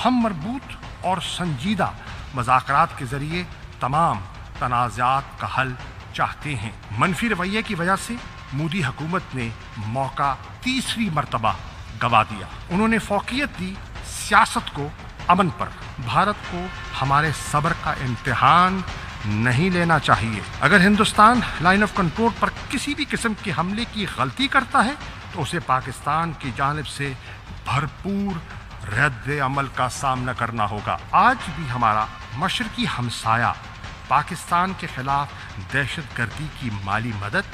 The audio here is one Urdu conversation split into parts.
ہم مربوط اور سنجیدہ مذاکرات کے ذریعے تمام تنازعات کا حل چاہتے ہیں۔ منفی رویے کی وجہ سے مودی حکومت نے موقع تیسری مرتبہ گوا دیا۔ انہوں نے فوقیت دی سیاست کو امن پر۔ بھارت کو ہمارے صبر کا امتحان نہیں لینا چاہیے۔ اگر ہندوستان لائن آف کنٹرول پر کسی بھی قسم کے حملے کی غلطی کرتا ہے تو اسے پاکستان کی جانب سے بھرپور رد عمل کا سامنا کرنا ہوگا۔ آج بھی ہمارا مشرقی ہمسایہ پاکستان کے خلاف دہشت گردی کی مالی مدد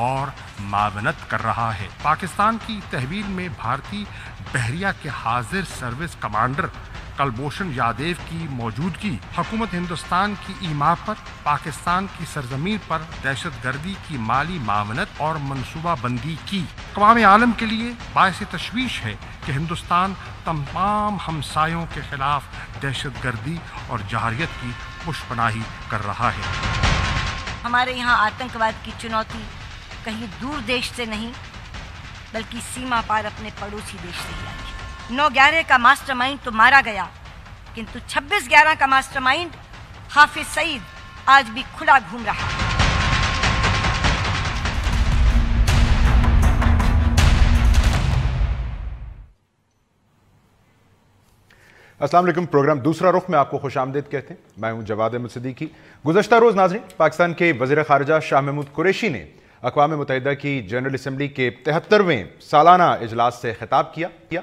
اور معاونت کر رہا ہے۔ پاکستان کی تحویل میں بھارتی بحریہ کے حاضر سروس کمانڈر کلبھوشن یادیو کی موجودگی حکومت ہندوستان کی ایما پر پاکستان کی سرزمین پر دہشت گردی کی مالی معاونت اور منصوبہ بندی کی اقوام عالم کے لیے باعث تشویش ہے کہ ہندوستان تمام ہمسایوں کے خلاف دہشت گردی اور جارحیت کی پشپناہی کر رہا ہے۔ ہمارے یہاں آتنکواد کی چنوتی کہیں دور دیش سے نہیں بلکہ سیما پار اپنے پڑوسی دیش سے ہی آئی ہے۔ 9/11 کا ماسٹر مائنڈ تو مارا گیا، کنتو 26/11 کا ماسٹر مائنڈ حافظ سعید آج بھی کھلا گھوم رہا ہے۔ السلام علیکم، پروگرام دوسرا رخ میں آپ کو خوش آمدید کہتے ہیں۔ میں ہوں جواد احمد صدیقی۔ گزشتہ روز ناظرین، پاکستان کے وزیر خارجہ شاہ محمود قریشی نے اقوام متحدہ کی جنرل اسمبلی کے 73ویں سالانہ اجلاس سے خطاب کیا۔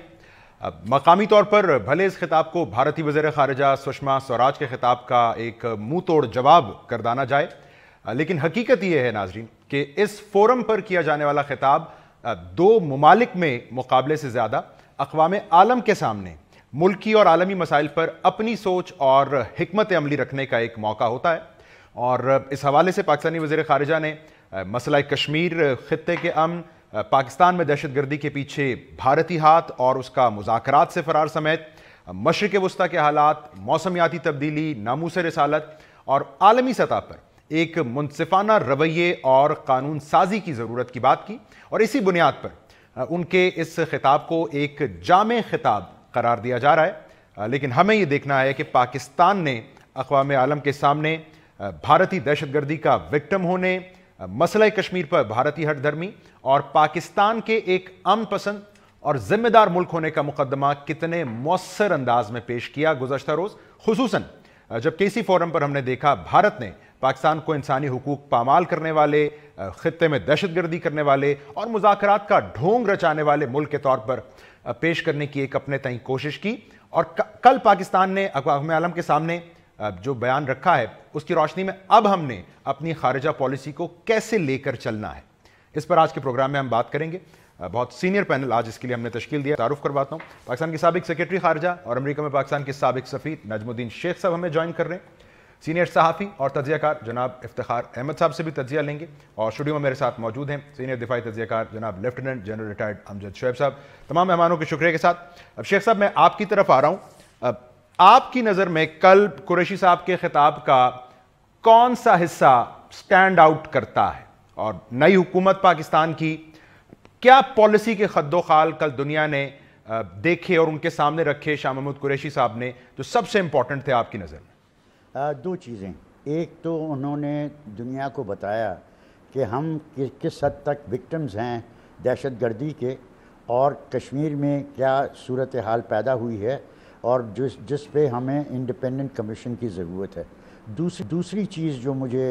مقامی طور پر بھلے اس خطاب کو بھارتی وزیر خارجہ سشما سوراج کے خطاب کا ایک منہ توڑ جواب گردانا جائے، لیکن حقیقت یہ ہے ناظرین کہ اس فورم پر کیا جانے والا خطاب دو ممالک میں مقابلے سے زیادہ اقوام عالم کے سامنے ملکی اور عالمی مسائل پر اپنی سوچ اور حکمت عملی رکھنے کا ایک موقع ہوتا ہے۔ اور اس حوالے سے پاکستانی وزیر خارجہ نے مسئلہ کشمیر، خطے کے امن، پاکستان میں دہشت گردی کے پیچھے بھارتی ہاتھ اور اس کا مذاکرات سے فرار سمیت مشرق وسطیٰ کے حالات، موسمیاتی تبدیلی، ناموس رسالت اور عالمی سطح پر ایک منصفانہ رویے اور قانون سازی کی ضرورت کی بات کی، اور اسی بنیاد پر ان کے اس خطاب کو ایک جامع خطاب قرار دیا جا رہا ہے۔ لیکن ہمیں یہ دیکھنا ہے کہ پاکستان نے اقوام عالم کے سامنے بھارتی دہشت گردی کا وکٹم ہونے، مسئلہ کشمیر پر بھارتی ہٹ دھرمی اور پاکستان کے ایک امن پسند اور ذمہ دار ملک ہونے کا مقدمہ کتنے مؤثر انداز میں پیش کیا گزشتہ روز، خصوصاً جب کسی فورم پر ہم نے دیکھا بھارت نے پاکستان کو انسانی حقوق پامال کرنے والے، خطے میں دہشت گردی کرنے والے اور مذاکرات کا ڈھونگ رچانے والے ملک کے طور پر پیش کرنے کی ایک اپنے تئیں کوشش کی۔ اور کل پاکستان نے اقوام عالم کے سامنے جو بیان رکھا ہے اس کی روشنی میں اب ہم نے اپنی خارجہ پالیسی کو کیسے لے کر چلنا ہے، اس پر آج کے پروگرام میں ہم بات کریں گے۔ بہت سینئر پینل آج اس کے لیے ہم نے تشکیل دیا۔ تعارف کرواتا ہوں، پاکستان کے سابق سیکرٹری خارجہ اور امریکہ میں پاکستان کے سابق سفیر نجم الدین شیخ صاحب ہمیں جوائن کر رہے ہیں۔ سینئر صحافی اور تجزیہ کار جناب افتخار احمد صاحب سے بھی تجزیہ لیں گے، اور اسٹوڈیو میں میرے ساتھ موجود ہیں سینئر دفاعی تجزیہ کار جناب لیفٹیننٹ جنرل ریٹائرڈ امجد شعیب صاحب۔ تمام مہمانوں کے شکریہ کے ساتھ اب شیخ صاحب میں آپ کی طرف آ رہا ہوں۔ آپ کی نظر میں کل قریشی صاحب کے خطاب کا کون سا حصہ سٹینڈ آؤٹ کرتا ہے، اور نئی حکومت پاکستان کی کیا پالیسی کے خد و خال کل دنیا نے دیکھے اور ان کے سامنے رکھے شاہ محمود قریشی صاحب نے جو سب سے امپورٹنٹ تھے آپ کی نظر میں؟ دو چیزیں، ایک تو انہوں نے دنیا کو بتایا کہ ہم کس حد تک وکٹمز ہیں دہشت گردی کے، اور کشمیر میں کیا صورتحال پیدا ہوئی ہے اور جس پہ ہمیں انڈیپینڈنٹ کمیشن کی ضرورت ہے۔ دوسری چیز جو مجھے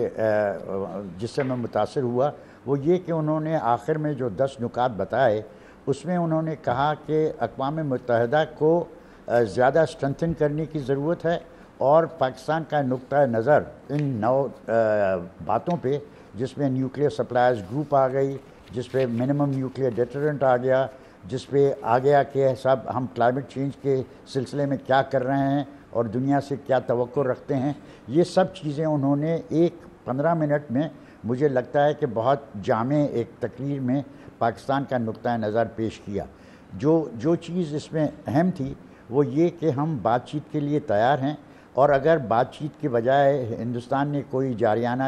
جس سے میں متاثر ہوا وہ یہ کہ انہوں نے آخر میں جو 10 نکات بتائے اس میں انہوں نے کہا کہ اقوام متحدہ کو زیادہ اسٹرنتھن کرنے کی ضرورت ہے، اور پاکستان کا نقطہ نظر ان 9 باتوں پہ، جس میں نیوکلیئر سپلائرز گروپ آ گئی، جس پہ منیمم نیوکلیئر ڈیٹرنٹ آ گیا، جس پہ آ گیا کہ سب ہم کلائمیٹ چینج کے سلسلے میں کیا کر رہے ہیں اور دنیا سے کیا توقع رکھتے ہیں، یہ سب چیزیں انہوں نے 15 منٹ میں مجھے لگتا ہے کہ بہت جامع ایک تقریر میں پاکستان کا نقطہ نظر پیش کیا۔ جو چیز اس میں اہم تھی وہ یہ کہ ہم بات چیت کے لیے تیار ہیں، اور اگر بات چیت کے بجائے ہندوستان نے کوئی جارحانہ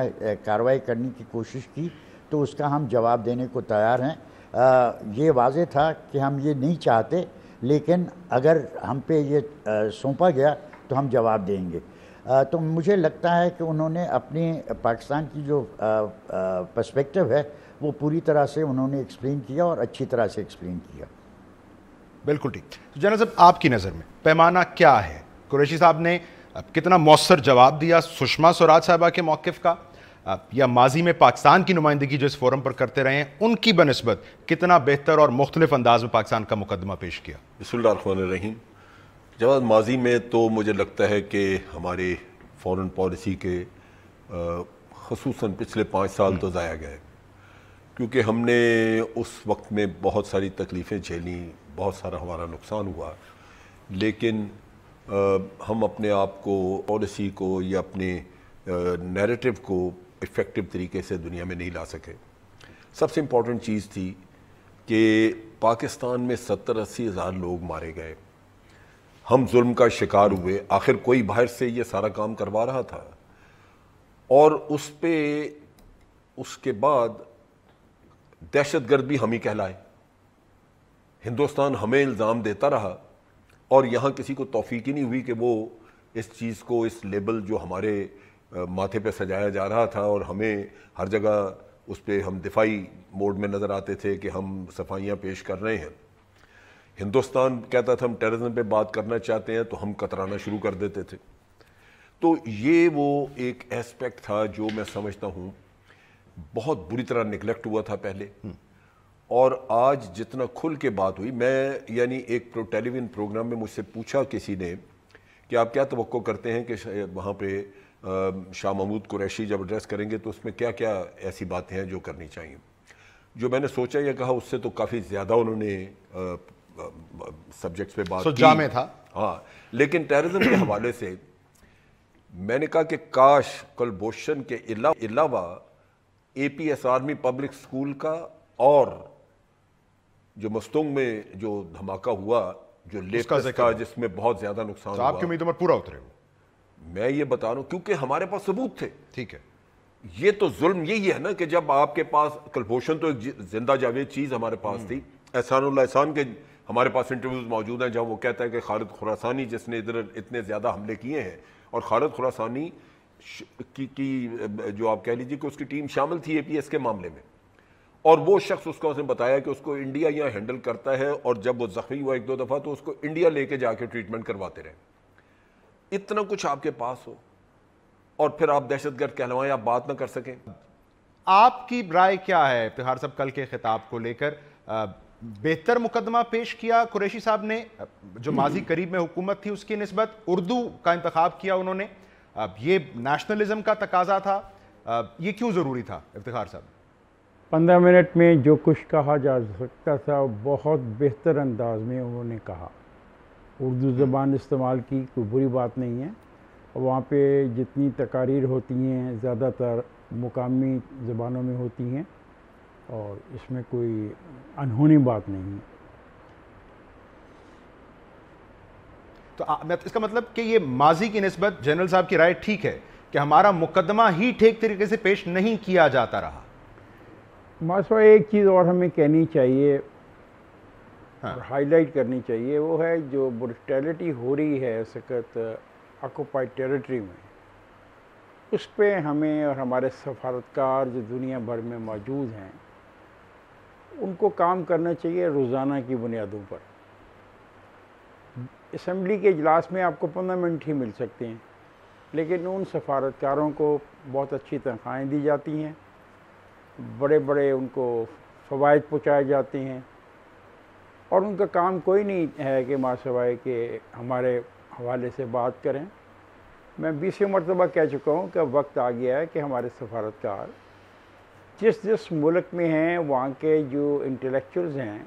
کارروائی کرنے کی کوشش کی تو اس کا ہم جواب دینے کو تیار ہیں۔ یہ واضح تھا کہ ہم یہ نہیں چاہتے لیکن اگر ہم پہ یہ سونپا گیا تو ہم جواب دیں گے. تو مجھے لگتا ہے کہ انہوں نے اپنی پاکستان کی جو پرسپیکٹو ہے وہ پوری طرح سے انہوں نے ایکسپلین کیا اور اچھی طرح سے ایکسپلین کیا. بالکل ٹھیک. جنرل صاحب آپ کی نظر میں پیمانہ کیا ہے؟ قریشی صاحب نے کتنا مؤثر جواب دیا سشما سوراج صاحبہ کے موقف کا، یا ماضی میں پاکستان کی نمائندگی جو اس فورم پر کرتے رہے ہیں ان کی بنسبت کتنا بہتر اور مختلف انداز میں پاکستان کا مقدمہ پیش کیا؟ بسم اللہ الرحمن الرحیم. جواب ماضی میں تو مجھے لگتا ہے کہ ہمارے فورن پالیسی کے خصوصاً پچھلے 5 سال تو ضائع گئے، کیونکہ ہم نے اس وقت میں بہت ساری تکلیفیں جھیلیں، بہت سارا ہمارا نقصان ہوا، لیکن ہم اپنے آپ کو پالیسی کو یا اپنے نیریٹو کو افیکٹو طریقے سے دنیا میں نہیں لا سکے. سب سے امپورٹنٹ چیز تھی کہ پاکستان میں 70-80 ہزار لوگ مارے گئے، ہم ظلم کا شکار ہوئے. آخر کوئی باہر سے یہ سارا کام کروا رہا تھا، اور اس کے بعد دہشت گرد بھی ہم ہی کہلائے. ہندوستان ہمیں الزام دیتا رہا، اور یہاں کسی کو توفیق ہی نہیں ہوئی کہ وہ اس چیز کو، اس لیبل جو ہمارے ماتھے پہ سجایا جا رہا تھا اور ہمیں ہر جگہ اس پہ ہم دفاعی موڈ میں نظر آتے تھے کہ ہم صفائیاں پیش کر رہے ہیں. ہندوستان کہتا تھا ہم ٹیررزم پہ بات کرنا چاہتے ہیں تو ہم کترانا شروع کر دیتے تھے. تو یہ وہ ایک ایسپیکٹ تھا جو میں سمجھتا ہوں بہت بری طرح نگلیکٹ ہوا تھا پہلے. اور آج جتنا کھل کے بات ہوئی، میں یعنی ایک ٹیلی ویژن پروگرام میں مجھ سے پوچھا کسی نے کہ آپ کیا توقع کرتے ہیں کہ وہاں پہ شاہ محمود قریشی جب ایڈریس کریں گے تو اس میں کیا کیا ایسی باتیں ہیں جو کرنی چاہیے. جو میں نے سوچا یا کہا اس سے تو کافی زیادہ انہوں نے سبجیکٹس پہ بات کی، جامع تھا. ہاں، لیکن ٹیررزم کے حوالے سے میں نے کہا کہ کاش کلبھوشن کے علاوہ APS آرمی پبلک اسکول کا اور جو مستونگ میں جو دھماکہ ہوا، جو لیٹسٹ کا جس میں بہت زیادہ نقصان ہوا، آپ کی امید پر پورا اترے ہو. میں یہ بتا رہا ہوں کیونکہ ہمارے پاس ثبوت تھے. ٹھیک ہے. یہ تو ظلم یہی ہے نا کہ جب آپ کے پاس کلبھوشن تو ایک زندہ جاوید چیز ہمارے پاس تھی. احسان اللہ احسان کے ہمارے پاس انٹرویوز موجود ہیں جہاں وہ کہتا ہے کہ خالد خراسانی جس نے ادھر اتنے زیادہ حملے کیے ہیں، اور خالد خراسانی کی جو آپ کہہ لیجیے کہ اس کی ٹیم شامل تھی APS کے معاملے میں، اور وہ شخص اس کو اس نے بتایا کہ اس کو انڈیا یہاں ہینڈل کرتا ہے، اور جب وہ زخمی ہوا 1-2 دفعہ تو اس کو انڈیا لے کے جا کے ٹریٹمنٹ کرواتے رہے. اتنا کچھ آپ کے پاس ہو اور پھر آپ دہشت گرد کہلوائیں، آپ بات نہ کر سکیں. آپ کی رائے کیا ہے افتخار صاحب کل کے خطاب کو لے کر؟ بہتر مقدمہ پیش کیا قریشی صاحب نے جو ماضی قریب میں حکومت تھی اس کی نسبت؟ اردو کا انتخاب کیا انہوں نے، یہ نیشنلزم کا تقاضا تھا، یہ کیوں ضروری تھا افتخار صاحب؟ 15 منٹ میں جو کچھ کہا جا سکتا تھا بہت بہتر انداز میں انہوں نے کہا. اردو زبان استعمال کی، کوئی بری بات نہیں ہے. وہاں پہ جتنی تقاریر ہوتی ہیں زیادہ تر مقامی زبانوں میں ہوتی ہیں، اور اس میں کوئی انہونی بات نہیں ہے. تو اس کا مطلب کہ یہ ماضی کی نسبت جنرل صاحب کی رائے ٹھیک ہے کہ ہمارا مقدمہ ہی ٹھیک طریقے سے پیش نہیں کیا جاتا رہا. ماسوا ایک چیز اور ہمیں کہنی چاہیے اور ہائی لائٹ کرنی چاہیے، وہ ہے جو برٹیلٹی ہو رہی ہے اس وقت آکوپائڈ ٹیریٹری میں، اس پہ ہمیں اور ہمارے سفارتکار جو دنیا بھر میں موجود ہیں ان کو کام کرنا چاہیے روزانہ کی بنیادوں پر. اسمبلی کے اجلاس میں آپ کو 15 منٹ ہی مل سکتے ہیں، لیکن ان سفارتکاروں کو بہت اچھی تنخواہیں دی جاتی ہیں، بڑے بڑے ان کو فوائد پہنچائے جاتے ہیں، اور ان کا کام کوئی نہیں ہے کہ ماں سوائے کہ ہمارے حوالے سے بات کریں. میں 20 مرتبہ کہہ چکا ہوں کہ وقت آ گیا ہے کہ ہمارے سفارتکار جس ملک میں ہیں وہاں کے جو انٹلیکچوئلز ہیں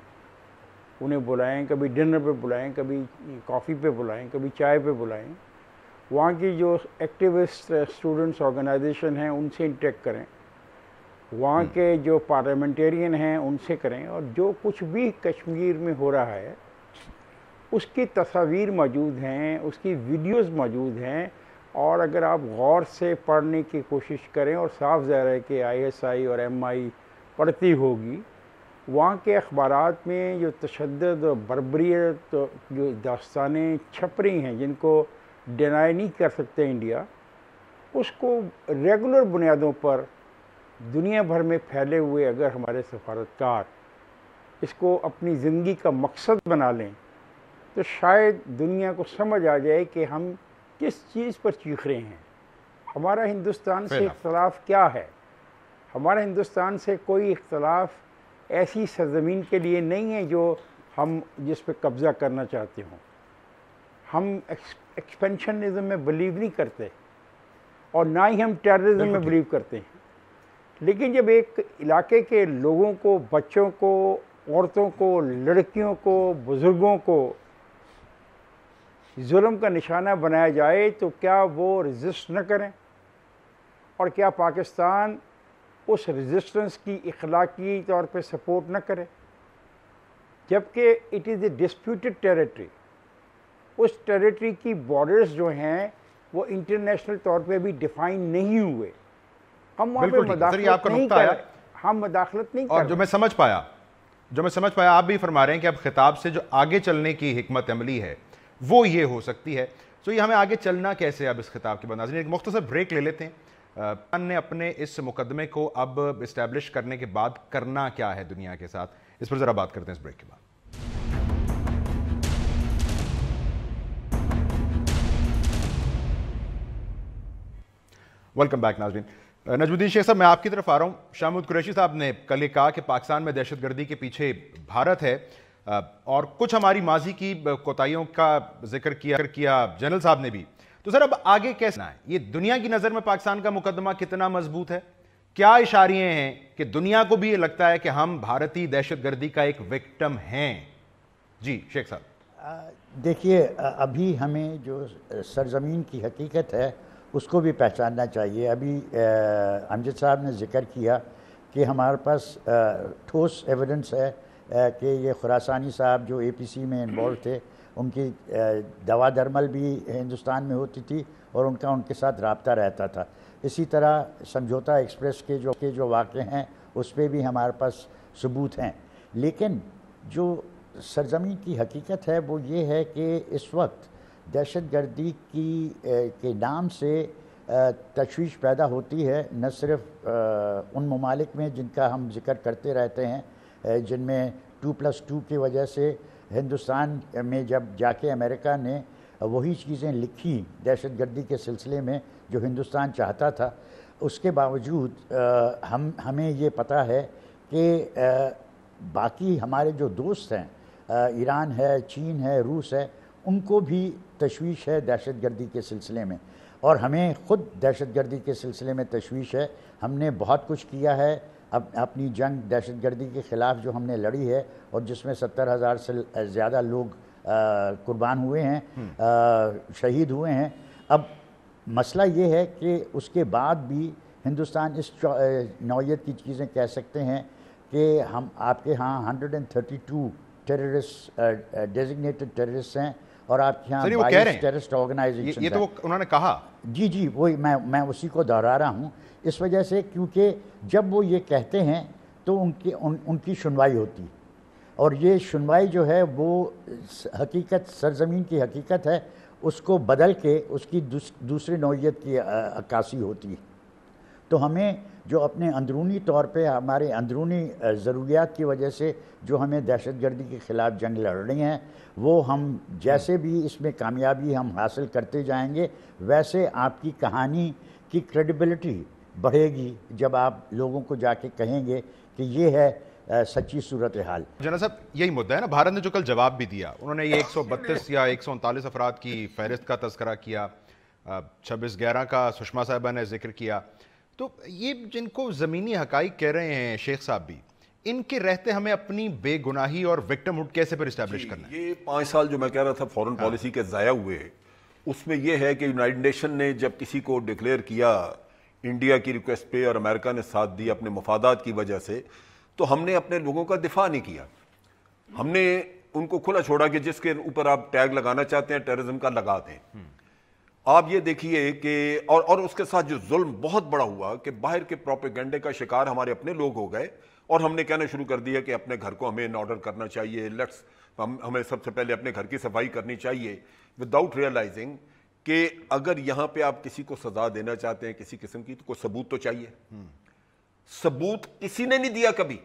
انہیں بلائیں، کبھی ڈنر پہ بلائیں، کبھی کافی پہ بلائیں، کبھی چائے پہ بلائیں. وہاں کی جو ایکٹیوسٹ اسٹوڈنٹس آرگنائزیشن ہیں ان سے انٹیکٹ کریں، وہاں کے جو پارلیمنٹیرین ہیں ان سے کریں، اور جو کچھ بھی کشمیر میں ہو رہا ہے اس کی تصاویر موجود ہیں، اس کی ویڈیوز موجود ہیں، اور اگر آپ غور سے پڑھنے کی کوشش کریں، اور صاف ظاہر ہے کہ ISI اور MI پڑھتی ہوگی، وہاں کے اخبارات میں جو تشدد اور بربریت جو داستانیں چھپ رہی ہیں جن کو ڈینائی نہیں کر سکتے انڈیا، اس کو ریگولر بنیادوں پر دنیا بھر میں پھیلے ہوئے اگر ہمارے سفارتکار اس کو اپنی زندگی کا مقصد بنا لیں تو شاید دنیا کو سمجھ آ جائے کہ ہم کس چیز پر چیخ رہے ہیں. ہمارا ہندوستان سے اختلاف کیا ہے؟ ہمارا ہندوستان سے کوئی اختلاف ایسی سرزمین کے لیے نہیں ہے جو ہم جس پہ قبضہ کرنا چاہتے ہوں. ہم ایکسپینشنزم میں بلیو نہیں کرتے اور نہ ہی ہم ٹیررزم میں بلیو کرتے ہیں. لیکن جب ایک علاقے کے لوگوں کو، بچوں کو، عورتوں کو، لڑکیوں کو، بزرگوں کو ظلم کا نشانہ بنایا جائے تو کیا وہ ریزسٹ نہ کریں؟ اور کیا پاکستان اس ریزسٹنس کی اخلاقی طور پہ سپورٹ نہ کرے؟ جبکہ it is a disputed territory. اس ٹیریٹری کی بارڈرز جو ہیں وہ انٹرنیشنل طور پہ بھی ڈیفائن نہیں ہوئے. ہم وہاں پہ مداخلت نہیں کر رہے، ہم مداخلت نہیں کر رہے. اور جو میں سمجھ پایا آپ بھی فرما رہے ہیں کہ اب خطاب سے جو آگے چلنے کی حکمت عملی ہے وہ یہ ہو سکتی ہے. تو یہ ہمیں آگے چلنا کیسے اب اس خطاب کے بعد؟ ناظرین ایک مختصر بریک لے لیتے ہیں. نے اپنے اس مقدمے کو اب اسٹیبلش کرنے کے بعد کرنا کیا ہے دنیا کے ساتھ، اس پر ذرا بات کرتے ہیں اس بریک کے بعد. ویلکم بیک ناظرین. نجم الدین شیخ صاحب میں آپ کی طرف آ رہا ہوں. شاہ محمود قریشی صاحب نے کل یہ کہا کہ پاکستان میں دہشت گردی کے پیچھے بھارت ہے، اور کچھ ہماری ماضی کی کوتاہیوں کا ذکر کیا جنرل صاحب نے بھی. تو سر اب آگے کیسے ہے؟ یہ دنیا کی نظر میں پاکستان کا مقدمہ کتنا مضبوط ہے؟ کیا اشاریے ہیں کہ دنیا کو بھی یہ لگتا ہے کہ ہم بھارتی دہشت گردی کا ایک وکٹم ہیں؟ جی شیخ صاحب. دیکھیے ابھی ہمیں جو سرزمین کی حقیقت ہے اس کو بھی پہچاننا چاہیے. ابھی امجد صاحب نے ذکر کیا کہ ہمارے پاس ٹھوس ایویڈنس ہے کہ یہ خراسانی صاحب جو اے پی سی میں انوالو تھے، ان کی دوا درمل بھی ہندوستان میں ہوتی تھی اور ان کے ساتھ رابطہ رہتا تھا. اسی طرح سمجھوتا ایکسپریس کے جو واقعے ہیں اس پہ بھی ہمارے پاس ثبوت ہیں. لیکن جو سرزمین کی حقیقت ہے وہ یہ ہے کہ اس وقت دہشت گردی کے نام سے تشویش پیدا ہوتی ہے، نہ صرف ان ممالک میں جن کا ہم ذکر کرتے رہتے ہیں، جن میں 2+2 کی وجہ سے ہندوستان میں جب جا کے امریکہ نے وہی چیزیں لکھی دہشت گردی کے سلسلے میں جو ہندوستان چاہتا تھا، اس کے باوجود ہمیں یہ پتہ ہے کہ باقی ہمارے جو دوست ہیں، ایران ہے، چین ہے، روس ہے، ان کو بھی تشویش ہے دہشت گردی کے سلسلے میں، اور ہمیں خود دہشت گردی کے سلسلے میں تشویش ہے. ہم نے بہت کچھ کیا ہے اپنی جنگ دہشت گردی کے خلاف جو ہم نے لڑی ہے، اور جس میں 70,000 سے زیادہ لوگ قربان ہوئے ہیں، شہید ہوئے ہیں. اب مسئلہ یہ ہے کہ اس کے بعد بھی ہندوستان اس نوعیت کی چیزیں کہہ سکتے ہیں کہ ہم آپ کے ہاں 132 ٹیررسٹ ڈیزگنیٹڈ ٹیررسٹ ہیں، اور آپ کے ہاں 22 ٹیررسٹ آرگنائزیشن ہیں. یہ تو انہوں نے کہا. جی وہی میں اسی کو دہرا رہا ہوں اس وجہ سے، کیونکہ جب وہ یہ کہتے ہیں تو ان کی سنوائی ہوتی، اور یہ سنوائی جو ہے وہ حقیقت، سرزمین کی حقیقت ہے، اس کو بدل کے اس کی دوسری نوعیت کی عکاسی ہوتی ہے. تو ہمیں جو اپنے اندرونی طور پہ ہمارے اندرونی ضروریات کی وجہ سے جو ہمیں دہشت گردی کے خلاف جنگ لڑنی ہے، وہ ہم جیسے بھی اس میں کامیابی ہم حاصل کرتے جائیں گے، ویسے آپ کی کہانی کی کریڈیبلٹی بڑھے گی جب آپ لوگوں کو جا کے کہیں گے کہ یہ ہے سچی صورتحال. جنرل صاحب یہی مدعا ہے نا، بھارت نے جو کل جواب بھی دیا، انہوں نے یہ 132 یا 139 افراد کی فہرست کا تذکرہ کیا، 26/11 کا سشما صاحبہ نے ذکر کیا. تو یہ جن کو زمینی حقائق کہہ رہے ہیں شیخ صاحب بھی، ان کے رہتے ہمیں اپنی بے گناہی اور وکٹم ہوڈ کیسے پر اسٹیبلش کرنا ہے؟ یہ 5 سال جو میں کہہ رہا تھا فورن پالیسی کے ضائع ہوئے، اس میں یہ ہے کہ یونائٹڈ نیشن نے جب کسی کو ڈکلیئر کیا انڈیا کی ریکویسٹ پہ اور امریکہ نے ساتھ دی اپنے مفادات کی وجہ سے، تو ہم نے اپنے لوگوں کا دفاع نہیں کیا. ہم نے ان کو کھلا چھوڑا کہ جس کے اوپر آپ ٹیگ لگانا چاہتے ہیں ٹیررزم کا لگا دیں. آپ یہ دیکھیے کہ اور اس کے ساتھ جو ظلم بہت بڑا ہوا کہ باہر کے پروپیگنڈے کا شکار ہمارے اپنے لوگ ہو گئے اور ہم نے کہنا شروع کر دیا کہ اپنے گھر کو ہمیں ان آرڈر کرنا چاہیے، ہمیں سب سے پہلے اپنے گھر کی صفائی کرنی چاہیے، وداؤٹ ریئلائزنگ کہ اگر یہاں پہ آپ کسی کو سزا دینا چاہتے ہیں کسی قسم کی تو کوئی ثبوت تو چاہیے. ثبوت کسی نے نہیں دیا کبھی،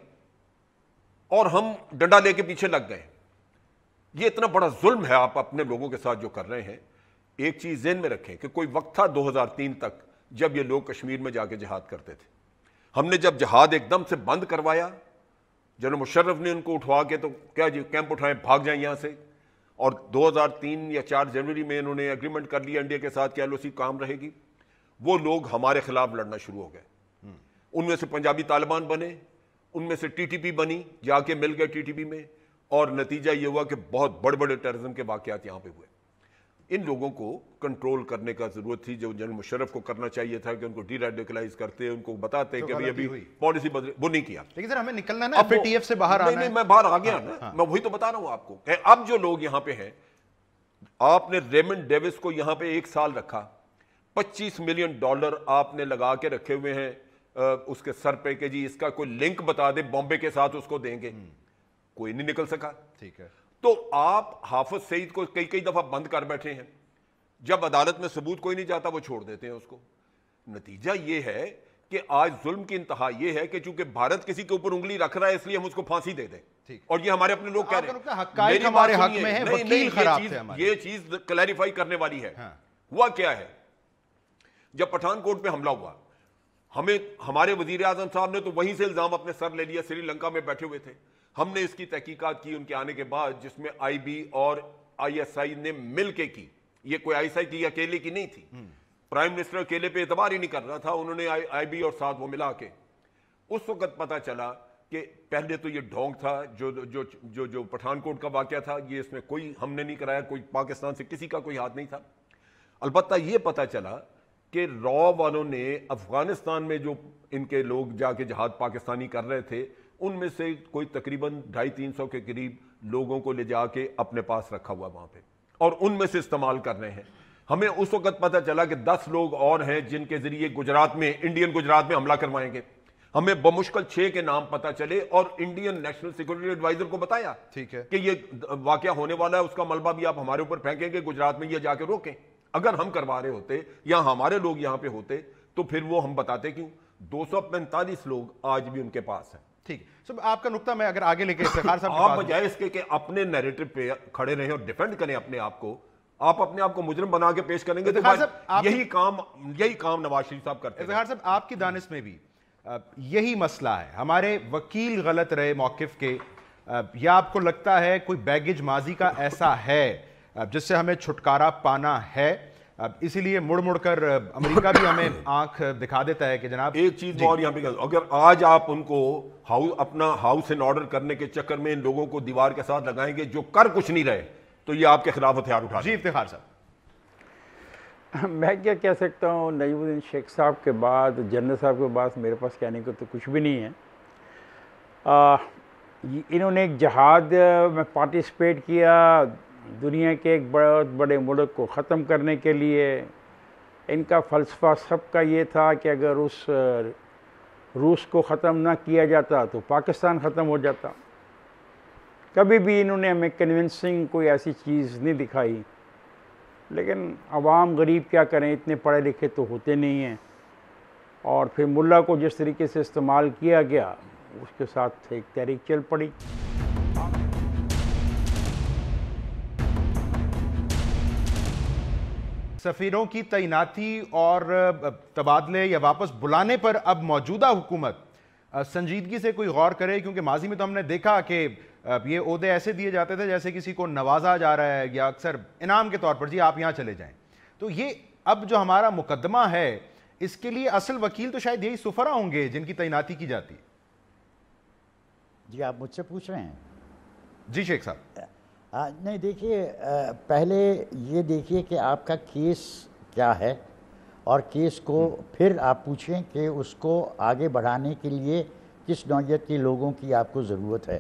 اور ہم ڈنڈا لے کے پیچھے لگ گئے. یہ اتنا بڑا ظلم ہے آپ اپنے لوگوں کے ساتھ جو کر رہے ہیں. ایک چیز ذہن میں رکھیں کہ کوئی وقت تھا 2003 تک جب یہ لوگ کشمیر میں جا کے جہاد کرتے تھے. ہم نے جب جہاد ایک دم سے بند کروایا، جنرل مشرف نے ان کو اٹھوا کے تو کیا جی کیمپ اٹھائیں بھاگ جائیں یہاں سے، اور 2003 یا 4 جنوری میں انہوں نے ایگریمنٹ کر لیا انڈیا کے ساتھ کہ LOC کام رہے گی. وہ لوگ ہمارے خلاف لڑنا شروع ہو گئے. ان میں سے پنجابی طالبان بنے، ان میں سے TTP بنی، جا کے مل گئے TTP میں، اور نتیجہ یہ ہوا کہ بہت بڑے بڑے ٹیررزم کے واقعات یہاں پہ ہوئے. ان لوگوں کو کنٹرول کرنے کا ضرورت تھی، جو جنرل مشرف کو کرنا چاہیے تھا کہ ان کو ڈی ریڈیکلائز کرتے، ان کو بتاتے کہ ابھی پالیسی بدل، وہ نہیں کیا. لیکن سر ہمیں نکلنا ہے نا FATF سے باہر آنا ہے. نہیں میں باہر آ گیا نا، میں وہی تو بتا رہا ہوں آپ کو کہ اب جو لوگ یہاں پہ ہیں، آپ نے ریمنڈ ڈیوس کو یہاں پہ 1 سال رکھا، $25 ملین آپ نے لگا کے رکھے ہوئے ہیں اس کے سر پہ کہ جی اس کا کوئی لنک بتا دے بامبے کے ساتھ، اس کو دیں گے. کوئی نہیں نکل سکا. ٹھیک ہے. تو آپ حافظ سعید کو کئی دفعہ بند کر بیٹھے ہیں، جب عدالت میں ثبوت کوئی نہیں جاتا وہ چھوڑ دیتے ہیں اس کو. نتیجہ یہ ہے کہ آج ظلم کی انتہا یہ ہے کہ چونکہ بھارت کسی کے اوپر انگلی رکھ رہا ہے اس لیے ہم اس کو پھانسی دے دیں، اور یہ ہمارے اپنے لوگ کہہ رہے ہیں حقائق ہمارے حق میں ہیں، وکیل خراب تھے ہمارے. یہ چیز کلیریفائی کرنے والی ہے. ہوا کیا ہے، جب پٹھان کوٹ پہ حملہ ہوا، ہمارے وزیر اعظم صاحب نے تو وہیں سے الزام اپنے سر لے لیا، سری لنکا میں بیٹھے ہوئے تھے. ہم نے اس کی تحقیقات کی ان کے آنے کے بعد، جس میں IB اور ISI نے مل کے کی. یہ کوئی ISI کی اکیلے کی نہیں تھی. پرائم منسٹر اکیلے پہ اعتبار ہی نہیں کر رہا تھا، انہوں نے IB اور ساتھ وہ ملا کے. اس وقت پتا چلا کہ پہلے تو یہ ڈھونگ تھا، جو پٹھان کوٹ کا واقعہ تھا، یہ اس میں کوئی ہم نے نہیں کرایا، کوئی پاکستان سے کسی کا کوئی ہاتھ نہیں تھا. البتہ یہ پتا چلا کہ را والوں نے افغانستان میں جو ان کے لوگ جا کے جہاد پاکستانی کر رہے تھے، ان میں سے کوئی تقریباً 250-300 کے قریب لوگوں کو لے جا کے اپنے پاس رکھا ہوا وہاں پہ، اور ان میں سے استعمال کر رہے ہیں. ہمیں اس وقت پتہ چلا کہ 10 لوگ اور ہیں جن کے ذریعے گجرات میں، انڈین گجرات میں حملہ کروائیں گے. ہمیں بمشکل 6 کے نام پتہ چلے، اور انڈین نیشنل سیکورٹی ایڈوائزر کو بتایا کہ یہ واقعہ ہونے والا ہے، اس کا ملبہ بھی آپ ہمارے اوپر پھینکیں گے، گجرات میں یہ جا کے روکیں. اگر ہم کروا رہے ہوتے یا ہمارے لوگ یہاں پہ ہوتے تو پھر وہ ہم بتاتے کیوں. 245 لوگ آج بھی ان کے پاس ہیں. ٹھیک ہے. آپ کا نقطہ میں اگر آگے لے کے افتخار صاحب آپ بجائے اس کے کہ اپنے نیریٹو پہ کھڑے رہیں اور ڈیفینڈ کریں اپنے آپ کو، آپ اپنے آپ کو مجرم بنا کے پیش کریں گے تو یہی کام نواز شریف صاحب کرتے ہیں. افتخار صاحب آپ کی دانش میں بھی یہی مسئلہ ہے، ہمارے وکیل غلط رہے موقف کے، یا آپ کو لگتا ہے کوئی بیگیج ماضی کا ایسا ہے جس سے ہمیں چھٹکارا پانا ہے، اسی لیے مڑ مڑ کر امریکہ بھی ہمیں آنکھ دکھا دیتا ہے کہ جناب ایک چیز اور یہاں پہ، اگر آج آپ ان کو اپنا ہاؤس ان آرڈر کرنے کے چکر میں ان لوگوں کو دیوار کے ساتھ لگائیں گے جو کر کچھ نہیں رہے، تو یہ آپ کے خلاف ہتھیار اٹھا. جی افتخار صاحب. میں کیا کہہ سکتا ہوں، نجیب الدین شیخ صاحب کے بعد، جنرل صاحب کے بعد میرے پاس کہنے کو تو کچھ بھی نہیں ہے. انہوں نے ایک جہاد میں پارٹیسپیٹ کیا دنیا کے ایک بہت بڑے ملک کو ختم کرنے کے لیے. ان کا فلسفہ سب کا یہ تھا کہ اگر روس کو ختم نہ کیا جاتا تو پاکستان ختم ہو جاتا. کبھی بھی انہوں نے ہمیں کنونسنگ کوئی ایسی چیز نہیں دکھائی. لیکن عوام غریب کیا کریں، اتنے پڑھے لکھے تو ہوتے نہیں ہیں، اور پھر ملا کو جس طریقے سے استعمال کیا گیا اس کے ساتھ ایک تحریک چل پڑی. سفیروں کی تعیناتی اور تبادلے یا واپس بلانے پر اب موجودہ حکومت سنجیدگی سے کوئی غور کرے، کیونکہ ماضی میں تو ہم نے دیکھا کہ یہ عہدے ایسے دیے جاتے تھے جیسے کسی کو نوازا جا رہا ہے، یا اکثر انعام کے طور پر جی آپ یہاں چلے جائیں. تو یہ اب جو ہمارا مقدمہ ہے اس کے لیے اصل وکیل تو شاید یہی سفراء ہوں گے جن کی تعیناتی کی جاتی. جی آپ مجھ سے پوچھ رہے ہیں؟ جی شیخ صاحب. نہیں دیکھیے، پہلے یہ دیکھیے کہ آپ کا کیس کیا ہے، اور کیس کو پھر آپ پوچھیں کہ اس کو آگے بڑھانے کے لیے کس نوعیت کے لوگوں کی آپ کو ضرورت ہے.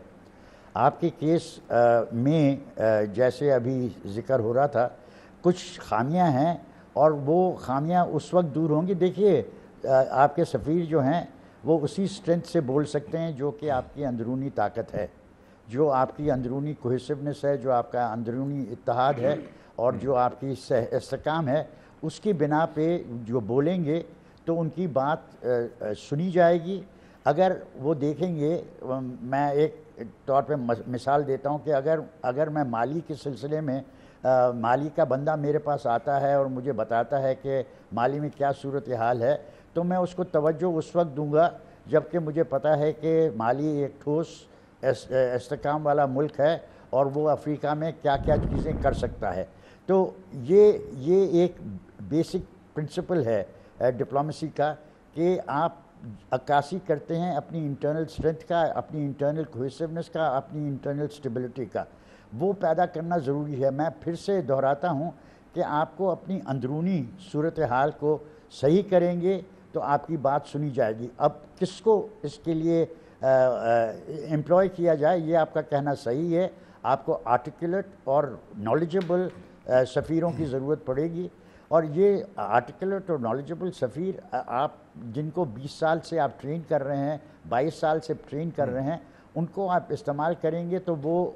آپ کے کیس میں جیسے ابھی ذکر ہو رہا تھا کچھ خامیاں ہیں، اور وہ خامیاں اس وقت دور ہوں گی. دیکھیے آپ کے سفیر جو ہیں وہ اسی اسٹرینتھ سے بول سکتے ہیں جو کہ آپ کی اندرونی طاقت ہے، جو آپ کی اندرونی کوہیسونیس ہے، جو آپ کا اندرونی اتحاد ہے، اور جو آپ کی استحکام ہے. اس کی بنا پہ جو بولیں گے تو ان کی بات سنی جائے گی. اگر وہ دیکھیں گے، میں ایک طور پہ مثال دیتا ہوں کہ اگر میں مالی کے سلسلے میں مالی کا بندہ میرے پاس آتا ہے اور مجھے بتاتا ہے کہ مالی میں کیا صورتحال ہے، تو میں اس کو توجہ اس وقت دوں گا جب کہ مجھے پتہ ہے کہ مالی ایک ٹھوس استحکام والا ملک ہے اور وہ افریقہ میں کیا کیا چیزیں کر سکتا ہے. تو یہ ایک بیسک پرنسپل ہے ڈپلومیسی کا کہ آپ عکاسی کرتے ہیں اپنی انٹرنل اسٹرینتھ کا، اپنی انٹرنل کوہیسونیس کا، اپنی انٹرنل اسٹیبلٹی کا. وہ پیدا کرنا ضروری ہے. میں پھر سے دہراتا ہوں کہ آپ کو اپنی اندرونی صورتحال کو صحیح کریں گے تو آپ کی بات سنی جائے گی. اب کس کو اس کے لیے امپلوائے کیا جائے، یہ آپ کا کہنا صحیح ہے. آپ کو آرٹیکولیٹ اور نالجبل سفیروں کی ضرورت پڑے گی، اور یہ آرٹیکولیٹ اور نالجبل سفیر آپ جن کو 20 سال سے آپ ٹرین کر رہے ہیں، 22 سال سے ٹرین کر رہے ہیں، ان کو آپ استعمال کریں گے تو وہ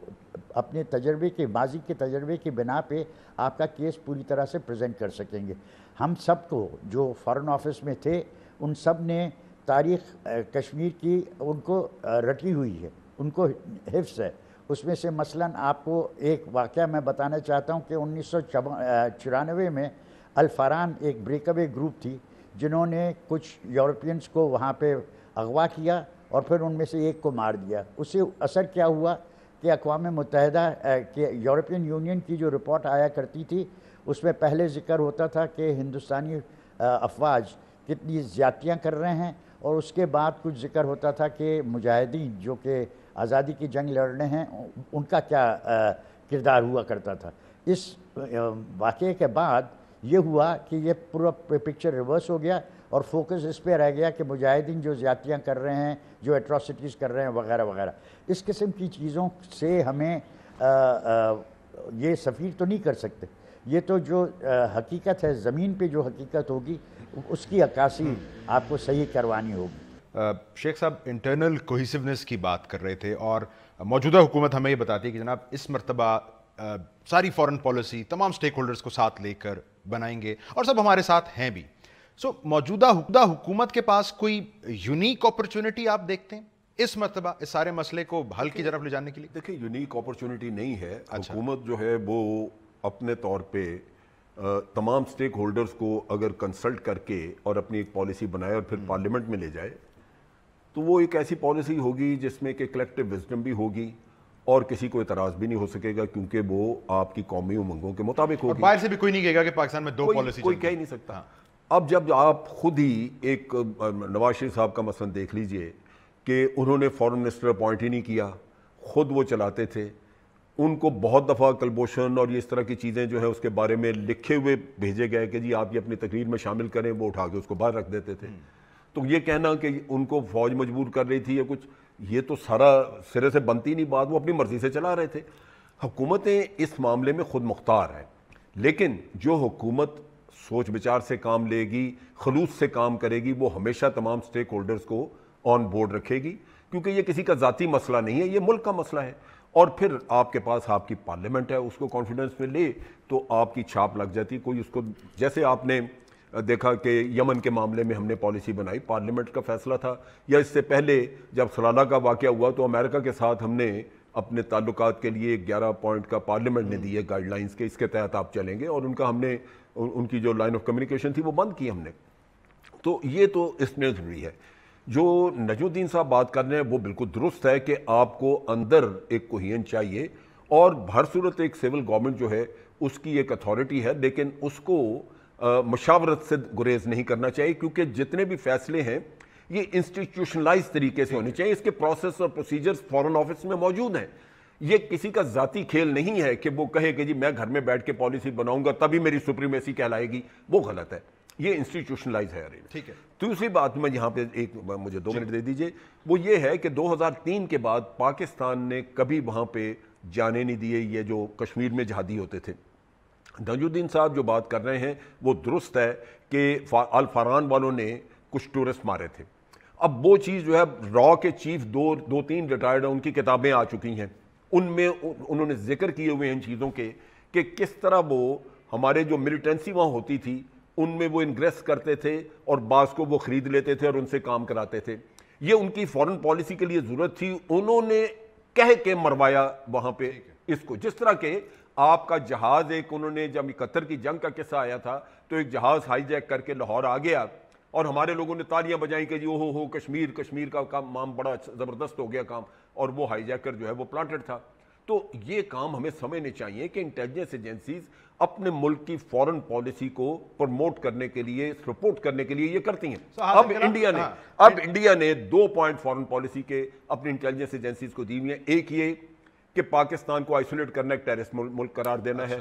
اپنے تجربے کے، ماضی کے تجربے کی بنا پہ آپ کا کیس پوری طرح سے پریزنٹ کر سکیں گے. ہم سب کو جو فارن آفس میں تھے ان سب نے تاریخ کشمیر کی ان کو رٹی ہوئی ہے، ان کو حفظ ہے. اس میں سے مثلاً آپ کو ایک واقعہ میں بتانا چاہتا ہوں کہ 1994 میں الفاران ایک بریک اوے گروپ تھی جنہوں نے کچھ یورپینس کو وہاں پہ اغوا کیا اور پھر ان میں سے ایک کو مار دیا. اس سے اثر کیا ہوا کہ اقوام متحدہ کہ یورپین یونین کی جو رپورٹ آیا کرتی تھی اس میں پہلے ذکر ہوتا تھا کہ ہندوستانی افواج کتنی زیادتیاں کر رہے ہیں، اور اس کے بعد کچھ ذکر ہوتا تھا کہ مجاہدین جو کہ آزادی کی جنگ لڑ رہے ہیں ان کا کیا کردار ہوا کرتا تھا. اس واقعے کے بعد یہ ہوا کہ یہ پورا پکچر ریورس ہو گیا اور فوکس اس پہ رہ گیا کہ مجاہدین جو زیادتیاں کر رہے ہیں، جو ایٹراسٹیز کر رہے ہیں وغیرہ وغیرہ. اس قسم کی چیزوں سے ہمیں یہ سفیر تو نہیں کر سکتے. یہ تو جو حقیقت ہے، زمین پہ جو حقیقت ہوگی اس کی عکاسی آپ کو صحیح کروانی ہوگی. شیخ صاحب انٹرنل کوہیسونیس کی بات کر رہے تھے، اور موجودہ حکومت ہمیں یہ بتاتی ہے کہ جناب اس مرتبہ ساری فارن پالیسی تمام سٹیک ہولڈرز کو ساتھ لے کر بنائیں گے اور سب ہمارے ساتھ ہیں بھی. سو موجودہ حکومت کے پاس کوئی یونیک اپرچونٹی آپ دیکھتے ہیں اس مرتبہ اس سارے مسئلے کو حل کی طرف لے جانے کے لیے؟ دیکھیں، یونیک اپرچونٹی نہیں ہے. حکومت جو ہے وہ اپنے طور پہ تمام سٹیک ہولڈرز کو اگر کنسلٹ کر کے اور اپنی ایک پالیسی بنائے اور پھر پارلیمنٹ میں لے جائے تو وہ ایک ایسی پالیسی ہوگی جس میں کہ کلیکٹیو وزڈم بھی ہوگی اور کسی کو اعتراض بھی نہیں ہو سکے گا، کیونکہ وہ آپ کی قومی امنگوں کے مطابق ہوگی. اور باہر سے بھی کوئی نہیں کہے گا کہ پاکستان میں دو پالیسی، کوئی کہہ ہی نہیں سکتا. اب جب آپ خود ہی ایک نواز شریف صاحب کا مثلا دیکھ لیجئے کہ انہوں نے فارن منسٹر اپوائنٹ ہی نہیں کیا، خود وہ چلاتے تھے. ان کو بہت دفعہ کلبوشن اور یہ اس طرح کی چیزیں جو ہے اس کے بارے میں لکھے ہوئے بھیجے گئے کہ جی آپ یہ اپنی تقریر میں شامل کریں، وہ اٹھا کے اس کو باہر رکھ دیتے تھے. تو یہ کہنا کہ ان کو فوج مجبور کر رہی تھی یا کچھ، یہ تو سارا سرے سے بنتی نہیں بات. وہ اپنی مرضی سے چلا رہے تھے. حکومتیں اس معاملے میں خود مختار ہیں، لیکن جو حکومت سوچ بچار سے کام لے گی، خلوص سے کام کرے گی، وہ ہمیشہ تمام سٹیک ہولڈرز کو آن بورڈ رکھے گی، کیونکہ یہ کسی کا ذاتی مسئلہ نہیں ہے، یہ ملک کا مسئلہ ہے. اور پھر آپ کے پاس آپ کی پارلیمنٹ ہے، اس کو کانفیڈنس میں لے تو آپ کی چھاپ لگ جاتی. کوئی اس کو، جیسے آپ نے دیکھا کہ یمن کے معاملے میں ہم نے پالیسی بنائی، پارلیمنٹ کا فیصلہ تھا، یا اس سے پہلے جب سلالہ کا واقعہ ہوا تو امریکہ کے ساتھ ہم نے اپنے تعلقات کے لیے 11 پوائنٹ کا پارلیمنٹ نے دیے گائیڈ لائنز کے، اس کے تحت آپ چلیں گے، اور ان کا ہم نے ان کی جو لائن آف کمیونیکیشن تھی وہ بند کی ہم نے. تو یہ تو اس میں ضروری ہے. جو نجم الدین صاحب بات کر رہے ہیں وہ بالکل درست ہے کہ آپ کو اندر ایک کوہین چاہیے، اور ہر صورت ایک سول گورنمنٹ جو ہے اس کی ایک اتھارٹی ہے، لیکن اس کو مشاورت سے گریز نہیں کرنا چاہیے، کیونکہ جتنے بھی فیصلے ہیں یہ انسٹیٹیوشنلائز طریقے سے ہونے چاہیے. اس کے پروسیس اور پروسیجرز فارن آفس میں موجود ہیں. یہ کسی کا ذاتی کھیل نہیں ہے کہ وہ کہے کہ جی میں گھر میں بیٹھ کے پالیسی بناؤں گا تبھی میری سپریمیسی کہلائے گی. وہ غلط ہے، یہ انسٹیٹیوشنلائز ہے. ٹھیک ہے. دوسری بات میں یہاں پہ ایک مجھے 2 منٹ دے دیجئے، وہ یہ ہے کہ 2003 کے بعد پاکستان نے کبھی وہاں پہ جانے نہیں دیے یہ جو کشمیر میں جہادی ہوتے تھے. نجم الدین صاحب جو بات کر رہے ہیں وہ درست ہے کہ الفاران والوں نے کچھ ٹورسٹ مارے تھے. اب وہ چیز جو ہے را کے چیف دو تین ریٹائرڈ ہیں، ان کی کتابیں آ چکی ہیں، ان میں انہوں نے ذکر کیے ہوئے ہیں ان چیزوں کے کہ کس طرح وہ ہمارے جو ملیٹنسی وہاں ہوتی تھی ان میں وہ انگریس کرتے تھے اور بعض کو وہ خرید لیتے تھے اور ان سے کام کراتے تھے. یہ ان کی فورن پالیسی کے لیے ضرورت تھی، انہوں نے کہہ کے مروایا وہاں پہ اس کو. جس طرح کہ آپ کا جہاز ایک انہوں نے جب 71 کی جنگ کا قصہ آیا تھا تو ایک جہاز ہائی جیک کر کے لاہور آ گیا اور ہمارے لوگوں نے تالیاں بجائیں کہ جی ہو کشمیر کا کام بڑا زبردست ہو گیا کام، اور وہ ہائی جیکر جو ہے وہ پلانٹڈ تھا. تو یہ کام ہمیں سمجھنے چاہیے کہ انٹیلیجنس ایجنسیز اپنے ملک کی فورن پالیسی کو پروموٹ کرنے کے لیے، سپورٹ کرنے کے لیے یہ کرتی ہیں. اب انڈیا نے 2 پوائنٹ فورن پالیسی کے اپنی انٹیلیجنس ایجنسیز کو دی ہوئی ہیں. ایک یہ کہ پاکستان کو آئسولیٹ کرنا، ایک ٹیررسٹ ملک قرار دینا ہے.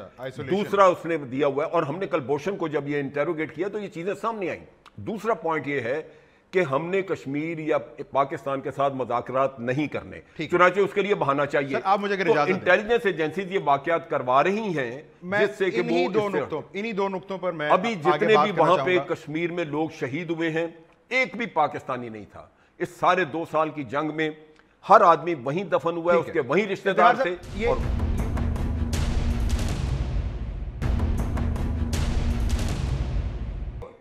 دوسرا اس نے دیا ہوا ہے، اور ہم نے کلبھوشن کو جب یہ انٹیروگیٹ کیا تو یہ چیزیں سامنے آئیں. دوسرا پوائنٹ یہ ہے کہ ہم نے کشمیر یا پاکستان کے ساتھ مذاکرات نہیں کرنے، چنانچہ اس کے لیے بہانا چاہیے. انٹیلیجنس ایجنسیز یہ واقعات کروا رہی ہیں جس سے کہ انہی دو نقطوں پر میں ابھی جتنے بھی وہاں پہ کشمیر میں لوگ شہید ہوئے ہیں ایک بھی پاکستانی نہیں تھا. اس سارے 2 سال کی جنگ میں ہر آدمی وہیں دفن ہوا ہے، اس کے وہیں رشتہ دار تھے.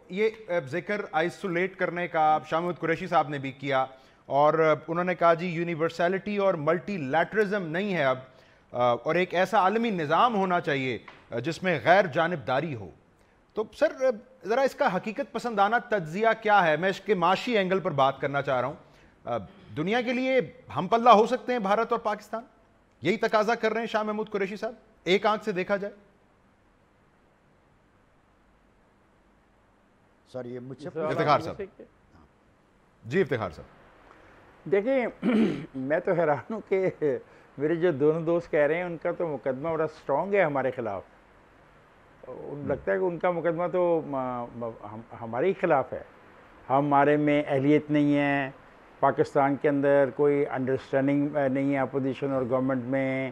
یہ ذکر آئسولیٹ کرنے کا شاہ محمود قریشی صاحب نے بھی کیا، اور انہوں نے کہا جی یونیورسلٹی اور ملٹی لیٹرزم نہیں ہے اب، اور ایک ایسا عالمی نظام ہونا چاہیے جس میں غیر جانبداری ہو. تو سر ذرا اس کا حقیقت پسندانہ تجزیہ کیا ہے؟ میں اس کے معاشی اینگل پر بات کرنا چاہ رہا ہوں. دنیا کے لیے ہم پلہ ہو سکتے ہیں بھارت اور پاکستان؟ یہی تقاضا کر رہے ہیں شاہ محمود قریشی صاحب ایک آنکھ سے دیکھا جائے؟ سر یہ مجھ سے افتخار صاحب. جی افتخار صاحب. دیکھیں میں تو حیران ہوں کہ میرے جو دونوں دوست کہہ رہے ہیں ان کا تو مقدمہ بڑا سٹرونگ ہے ہمارے خلاف. لگتا ہے کہ ان کا مقدمہ تو ہمارے ہی خلاف ہے. ہمارے میں اہلیت نہیں ہے، پاکستان کے اندر کوئی انڈرسٹینڈنگ نہیں ہے اپوزیشن اور گورنمنٹ میں،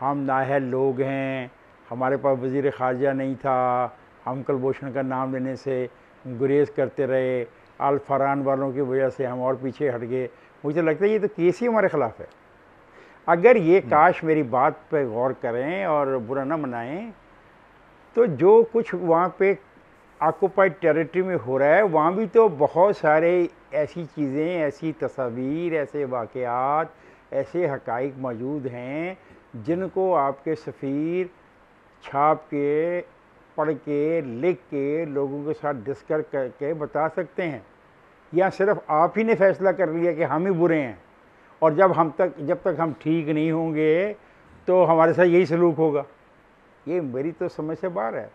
ہم نااہل لوگ ہیں، ہمارے پاس وزیر خارجہ نہیں تھا، ہم کلبھوشن کا نام لینے سے گریز کرتے رہے، آل فرحان والوں کی وجہ سے ہم اور پیچھے ہٹ گئے. مجھے لگتا ہے یہ تو کیس ہی ہمارے خلاف ہے. اگر یہ کاش میری بات پہ غور کریں اور برا نہ منائیں تو جو کچھ وہاں پہ آکوپائڈ ٹیریٹری میں ہو رہا ہے وہاں بھی تو بہت سارے ایسی چیزیں، ایسی تصاویر، ایسے واقعات، ایسے حقائق موجود ہیں جن کو آپ کے سفیر چھاپ کے، پڑھ کے، لکھ کے لوگوں کے ساتھ ڈسکس کر کے بتا سکتے ہیں. یا صرف آپ ہی نے فیصلہ کر لیا کہ ہم ہی برے ہیں اور جب تک ہم ٹھیک نہیں ہوں گے تو ہمارے ساتھ یہی سلوک ہوگا؟ یہ میری تو سمجھ سے باہر ہے.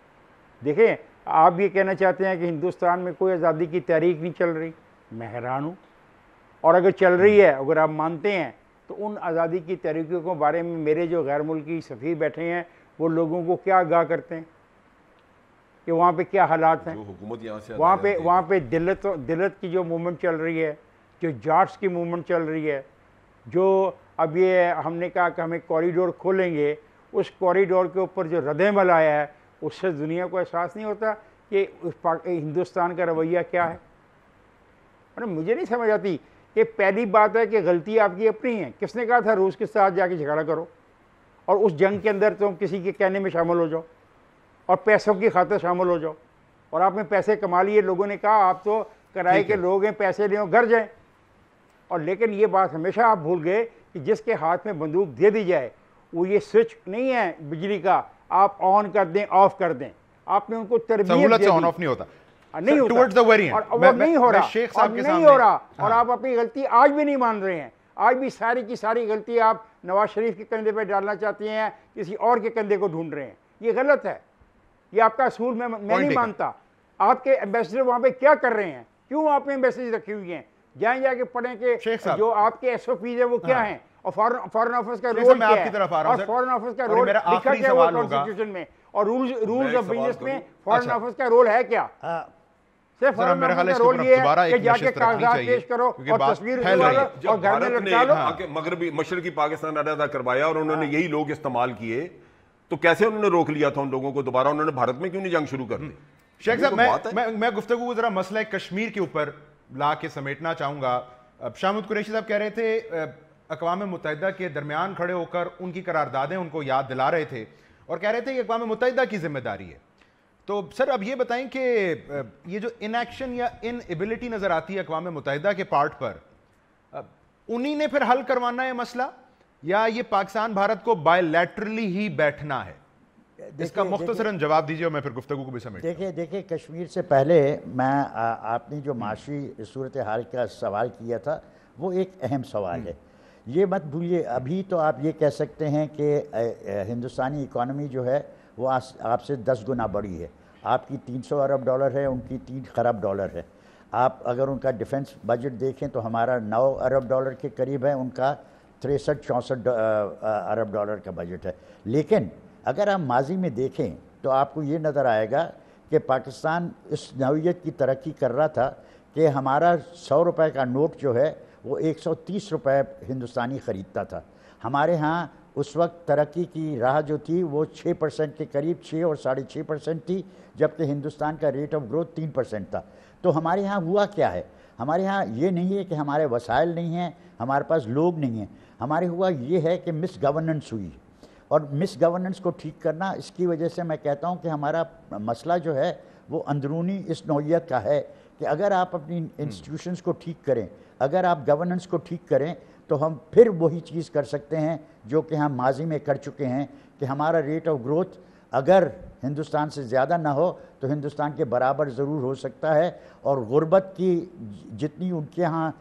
دیکھیں آپ یہ کہنا چاہتے ہیں کہ ہندوستان میں کوئی آزادی کی تحریک نہیں چل رہی، میں حیران ہوں. اور اگر چل رہی ہے، اگر آپ مانتے ہیں تو ان آزادی کی تحریکوں کے بارے میں میرے جو غیر ملکی سفیر بیٹھے ہیں وہ لوگوں کو کیا آگاہ کرتے ہیں کہ وہاں پہ کیا حالات ہیں؟ وہاں پہ دلت کی جو موومنٹ چل رہی ہے، جو جاٹس کی موومنٹ چل رہی ہے، جو اب یہ ہم نے کہا کہ ہم ایک کوریڈور کھولیں گے، اس کوریڈور کے اوپر جو رد عمل آیا ہے اس سے دنیا کو احساس نہیں ہوتا کہ ہندوستان کا رویہ کیا ہے. مجھے نہیں سمجھ آتی کہ پہلی بات ہے کہ غلطی آپ کی اپنی ہے. کس نے کہا تھا روس کے ساتھ جا کے جھگڑا کرو اور اس جنگ کے اندر تم کسی کے کہنے میں شامل ہو جاؤ اور پیسوں کی خاطر شامل ہو جاؤ؟ اور آپ نے پیسے کما لیے، لوگوں نے کہا آپ تو کرائے کے لوگ ہیں، پیسے لیں اور گھر جائیں. اور لیکن یہ بات ہمیشہ آپ بھول گئے کہ جس کے ہاتھ میں بندوق دے دی جائے وہ یہ سوئچ نہیں ہے بجلی کا آپ آن کر دیں آف کر دیں. آپ نے ان کو تربیت آن آف نہیں ہوتا، نہیں ہو رہا اور آپ اپنی غلطی آج بھی نہیں مان رہے ہیں. آج بھی ساری کی ساری غلطی آپ نواز شریف کے کندھے پہ ڈالنا چاہتے ہیں، کسی اور کے کندھے کو ڈھونڈ رہے ہیں. یہ غلط ہے، یہ آپ کا اصول میں نہیں مانتا. آپ کے ایمبیسڈر وہاں پہ کیا کر رہے ہیں؟ کیوں آپ نے ایمبیسیز رکھی ہوئی ہیں؟ جائیں جا کے پڑھیں کہ جو آپ کے ایس او پیز ہیں وہ کیا ہیں اور فارن آفس کا رول کیا ہے، اور فارن آفس کا رول لکھا کیا ہوا کانسٹیٹیوشن میں، اور رولز آف بزنس میں فارن آفس کا رول ہے کیا؟ صرف فارن آفس کا رول یہ ہے کہ جا کے کاغذات پیش کرو اور تصویر اور گھر میں لٹکا لو. مغربی مشرقی پاکستان علیحدہ کروایا اور انہوں نے یہی لوگ استعمال کیے، تو کیسے انہوں نے روک لیا تھا ان لوگوں کو دوبارہ؟ انہوں نے بھارت میں کیوں نہیں جنگ شروع کر دی؟ شیخ صاحب میں گفتگو ذرا مسئلہ کشمیر کے اوپر لا کے سمیٹنا چاہوں گا. شاہ قریشی صاحب کہہ رہے تھے اقوام متحدہ کے درمیان کھڑے ہو کر ان کی قراردادیں ان کو یاد دلا رہے تھے اور کہہ رہے تھے کہ اقوام متحدہ کی ذمہ داری ہے. تو سر اب یہ بتائیں کہ یہ جو ان ایکشن یا ان ایبلٹی نظر آتی ہے اقوام متحدہ کے پارٹ پر, انہی نے پھر حل کروانا ہے مسئلہ یا یہ پاکستان بھارت کو بائی لیٹرلی ہی بیٹھنا ہے؟ اس کا مختصراً جواب دیجیے اور میں پھر گفتگو کو بھی سمیٹ. دیکھیں کشمیر سے پہلے میں آپ نے جو معاشی صورتحال کا سوال کیا تھا وہ ایک اہم سوال ہے. یہ مت بھولیے ابھی تو آپ یہ کہہ سکتے ہیں کہ ہندوستانی اکانومی جو ہے وہ آپ سے 10 گنا بڑی ہے. آپ کی $300 ارب ہے, ان کی $3 خرب ہے. آپ اگر ان کا ڈیفنس بجٹ دیکھیں تو ہمارا $9 ارب کے قریب ہے, ان کا 63-64 ارب کا بجٹ ہے. لیکن اگر آپ ماضی میں دیکھیں تو آپ کو یہ نظر آئے گا کہ پاکستان اس نوعیت کی ترقی کر رہا تھا کہ ہمارا $100 کا نوٹ جو ہے وہ $130 ہندوستانی خریدتا تھا. ہمارے ہاں اس وقت ترقی کی راہ جو تھی وہ 6% کے قریب 6 اور 6.5% تھی, جبکہ ہندوستان کا ریٹ آف گروتھ 3% تھا. تو ہمارے ہاں ہوا کیا ہے؟ ہمارے ہاں یہ نہیں ہے کہ ہمارے وسائل نہیں ہیں, ہمارے پاس لوگ نہیں ہیں. ہمارے ہوا یہ ہے کہ مس گورننس ہوئی, اور مس گورننس کو ٹھیک کرنا, اس کی وجہ سے میں کہتا ہوں کہ ہمارا مسئلہ جو ہے وہ اندرونی اس نوعیت کا ہے کہ اگر آپ اپنی انسٹیٹیوشنز کو ٹھیک کریں, اگر آپ گورننس کو ٹھیک کریں تو ہم پھر وہی چیز کر سکتے ہیں جو کہ ہم ماضی میں کر چکے ہیں کہ ہمارا ریٹ آف گروتھ اگر ہندوستان سے زیادہ نہ ہو تو ہندوستان کے برابر ضرور ہو سکتا ہے, اور غربت کی جتنی ان کے ہاں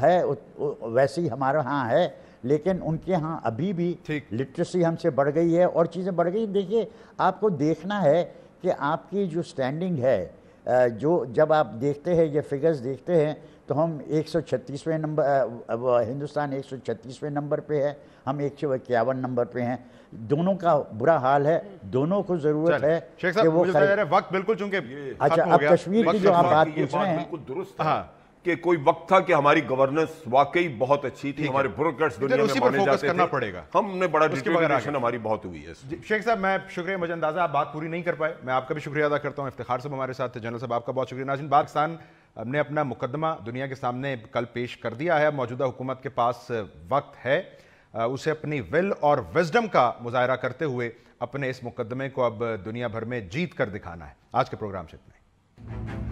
ہے ویسی ہمارے ہاں ہے, لیکن ان کے ہاں ابھی بھی لٹریسی ہم سے بڑھ گئی ہے اور چیزیں بڑھ گئی. دیکھیے آپ کو دیکھنا ہے کہ آپ کی جو سٹینڈنگ ہے, جو جب آپ دیکھتے ہیں یہ فگرز دیکھتے ہیں تو ہم 136ویں نمبر, ہندوستان 136ویں نمبر پہ ہے, ہم 151 نمبر پہ ہیں. دونوں کا برا حال ہے, دونوں کو ضرورت ہے کہ وہ وقت بالکل چونکہ اچھا اب کشمیر کی جو آپ بات پوچھ رہے ہیں بالکل درست ہے کہ کوئی وقت تھا کہ ہماری گورننس واقعی بہت اچھی تھی, ہمارے بیوروکریٹس دنیا میں مانے جاتے تھے, ہم نے بڑا ڈیٹیریشن ہماری بہت ہوئی ہے. شیخ صاحب میں شکریہ, مجھے اندازہ آپ بات پوری نہیں کر پائے, میں آپ کا بھی شکریہ ادا کرتا ہوں. افتخار صاحب ہمارے ساتھ تھے, جنرل صاحب آپ کا بہت شکریہ. ناظرین پاکستان نے اپنا مقدمہ دنیا کے سامنے کل پیش کر دیا ہے. موجودہ حکومت کے پاس وقت ہے اسے اپنی ول اور وزڈم کا مظاہرہ کرتے ہوئے اپنے اس مقدمے کو اب دنیا بھر میں جیت کر دکھانا ہے. آج کے پروگرام سے اتنا ہی.